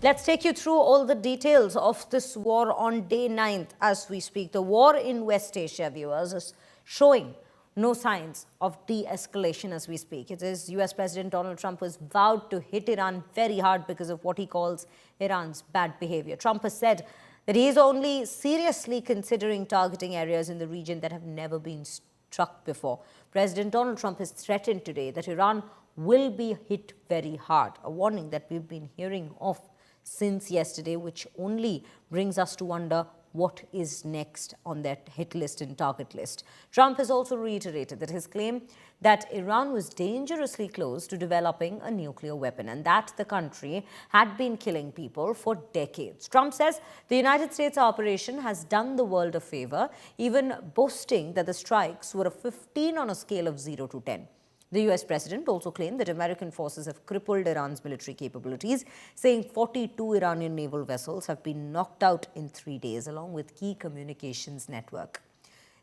Let's take you through all the details of this war on day 9th as we speak. The war in West Asia, viewers, is showing no signs of de-escalation as we speak. It is US President Donald Trump who has vowed to hit Iran very hard because of what he calls Iran's bad behavior. Trump has said that he is only seriously considering targeting areas in the region that have never been struck before. President Donald Trump has threatened today that Iran will be hit very hard, a warning that we've been hearing of since yesterday, which only brings us to wonder what is next on that hit list and target list. Trump has also reiterated that his claim that Iran was dangerously close to developing a nuclear weapon and that the country had been killing people for decades. Trump says the United States operation has done the world a favor, even boasting that the strikes were a 15 on a scale of 0 to 10. The US president also claimed that American forces have crippled Iran's military capabilities, saying 42 Iranian naval vessels have been knocked out in 3 days, along with key communications network.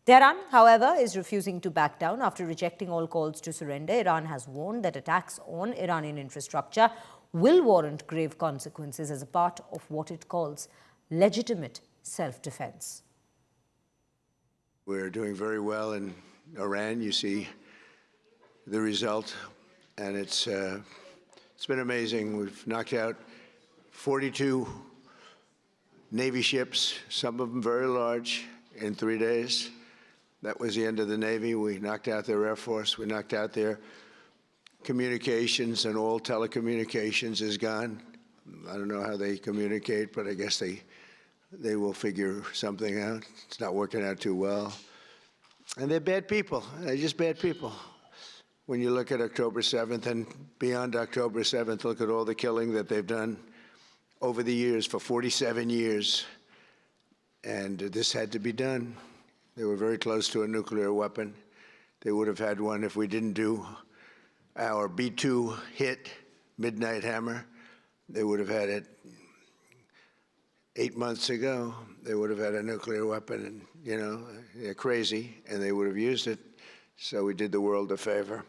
Tehran, however, is refusing to back down after rejecting all calls to surrender. Iran has warned that attacks on Iranian infrastructure will warrant grave consequences as a part of what it calls legitimate self-defense. We're doing very well in Iran. You see the result, and it's been amazing. We've knocked out 42 Navy ships, some of them very large, in 3 days. That was the end of the Navy. We knocked out their Air Force. We knocked out their communications, and all telecommunications is gone. I don't know how they communicate, but I guess they will figure something out. It's not working out too well. And they're bad people. They're just bad people. When you look at October 7th and beyond October 7th, look at all the killing that they've done over the years, for 47 years. And this had to be done. They were very close to a nuclear weapon. They would have had one if we didn't do our B-2 hit, Midnight Hammer. They would have had it 8 months ago. They would have had a nuclear weapon, and, you know, they're crazy, and they would have used it. So we did the world a favor.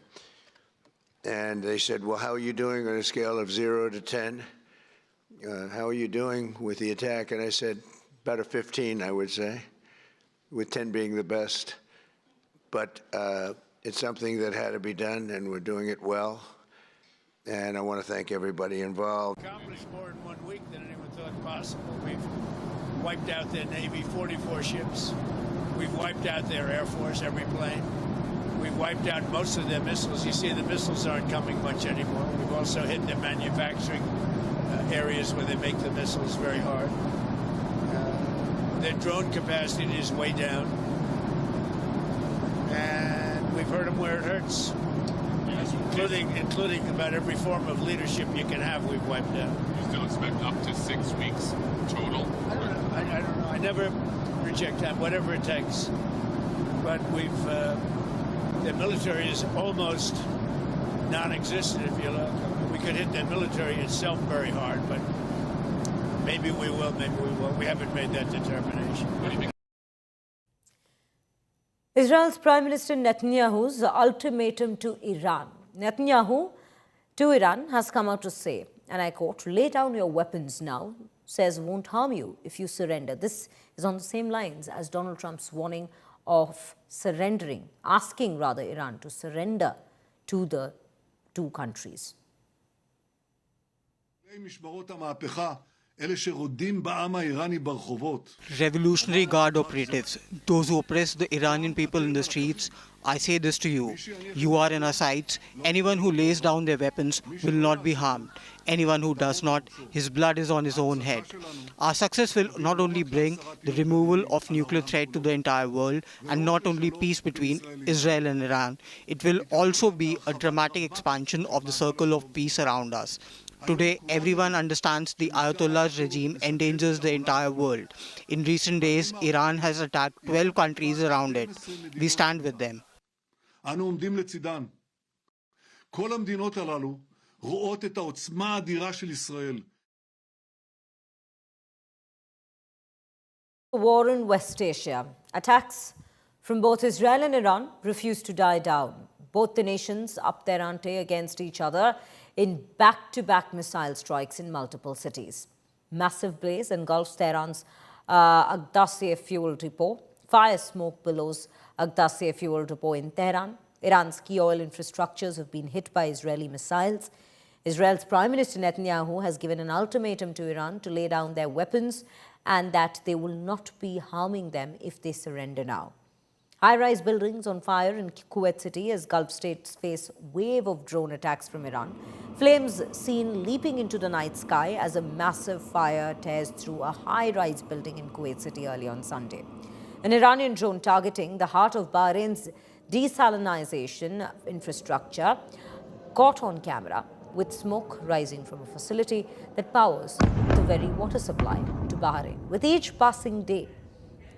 And they said, well, how are you doing on a scale of 0 to 10? How are you doing with the attack? And I said, about a 15, I would say, with 10 being the best. But it's something that had to be done, and we're doing it well. And I want to thank everybody involved. Accomplished more in 1 week than anyone thought possible. We've wiped out their Navy, 44 ships. We've wiped out their Air Force, every plane. We've wiped out most of their missiles. You see the missiles aren't coming much anymore. We've also hit their manufacturing areas where they make the missiles very hard. Their drone capacity is way down. And we've hurt them where it hurts, including about every form of leadership you can have, we've wiped out. You still expect up to 6 weeks total? I don't know. I never reject that, whatever it takes. But we've... their military is almost non-existent, if you look. We could hit their military itself very hard, but maybe we will, maybe we won't. We haven't made that determination. What do you think? Israel's Prime Minister Netanyahu's ultimatum to Iran. Netanyahu to Iran has come out to say, and I quote, lay down your weapons now, says won't harm you if you surrender. This is on the same lines as Donald Trump's warning of surrendering, asking rather Iran to surrender to the two countries. Revolutionary Guard operatives, those who oppress the Iranian people in the streets, I say this to you. You are in our sights. Anyone who lays down their weapons will not be harmed. Anyone who does not, his blood is on his own head. Our success will not only bring the removal of nuclear threat to the entire world and not only peace between Israel and Iran, it will also be a dramatic expansion of the circle of peace around us. Today, everyone understands the Ayatollah's regime endangers the entire world. In recent days, Iran has attacked 12 countries around it. We stand with them. אנו עומדים לצידן. כל המדינות הללו רואות את העוצמה האדירה של ישראל. War in West Asia. Attacks from both Israel and Iran refuse to die down. Both the nations up their ante against each other in back-to-back missile strikes in multiple cities. Massive blaze engulfs Tehran's Aghdassi fuel depot. Fire smoke billows Aghdassi fuel depot in Tehran. Iran's key oil infrastructures have been hit by Israeli missiles. Israel's Prime Minister Netanyahu has given an ultimatum to Iran to lay down their weapons and that they will not be harming them if they surrender now. High-rise buildings on fire in Kuwait City as Gulf states face wave of drone attacks from Iran. Flames seen leaping into the night sky as a massive fire tears through a high-rise building in Kuwait City early on Sunday. An Iranian drone targeting the heart of Bahrain's desalinization infrastructure caught on camera with smoke rising from a facility that powers the very water supply to Bahrain. With each passing day,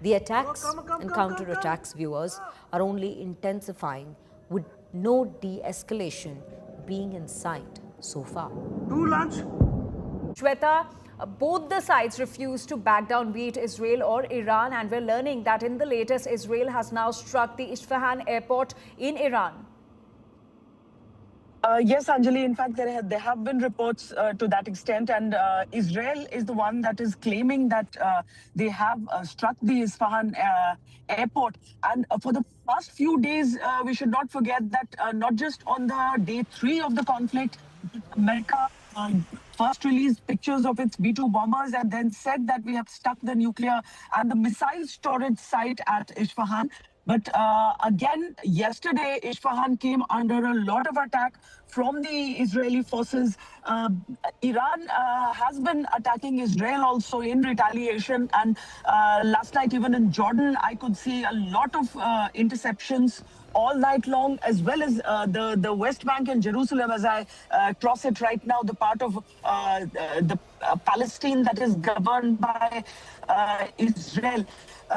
the attacks and counterattacks, viewers, are only intensifying with no de-escalation being in sight so far. Shweta, both the sides refuse to back down, be it Israel or Iran, and we're learning that in the latest, Israel has now struck the Isfahan airport in Iran. Yes, Anjali. In fact, there have been reports to that extent, and Israel is the one that is claiming that they have struck the Isfahan airport. And for the past few days, we should not forget that not just on the day 3 of the conflict, America first released pictures of its B-2 bombers and then said that we have struck the nuclear and the missile storage site at Isfahan. But again, yesterday, Isfahan came under a lot of attack from the Israeli forces. Iran has been attacking Israel also in retaliation. And last night, even in Jordan, I could see a lot of interceptions all night long, as well as the West Bank and Jerusalem, as I cross it right now, the part of the Palestine that is governed by Israel.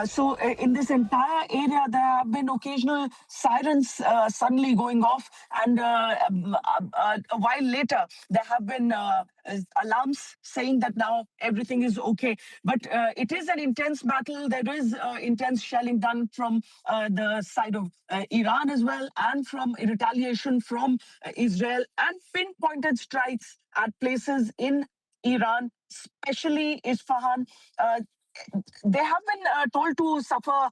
So in this entire area, there have been occasional sirens suddenly going off. And a while later, there have been alarms saying that now everything is okay. But it is an intense battle. There is intense shelling done from the side of Iran as well, and from retaliation from Israel, and pinpointed strikes at places in Iran, especially Isfahan. They have been told to suffer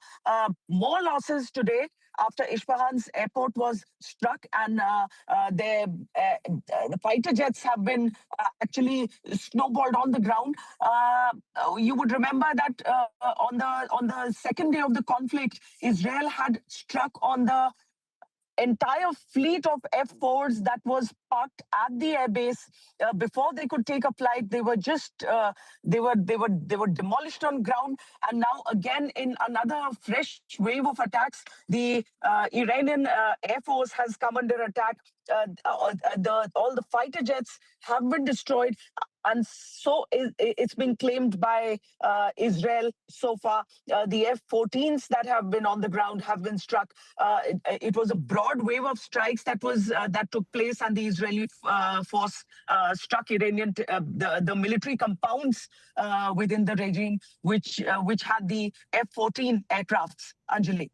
more losses today after Isfahan's airport was struck, and the fighter jets have been actually snowballed on the ground. You would remember that on the second day of the conflict, Israel had struck on the entire fleet of F-4s that was parked at the airbase. Before they could take a flight, they were just they were demolished on ground. And now again, in another fresh wave of attacks, the Iranian Air Force has come under attack. All the fighter jets have been destroyed, and so it's been claimed by Israel so far. The F-14s that have been on the ground have been struck. It was a broad wave of strikes that took place, and the Israeli force struck the military compounds within the regime, which had the F-14 aircrafts. Anjali.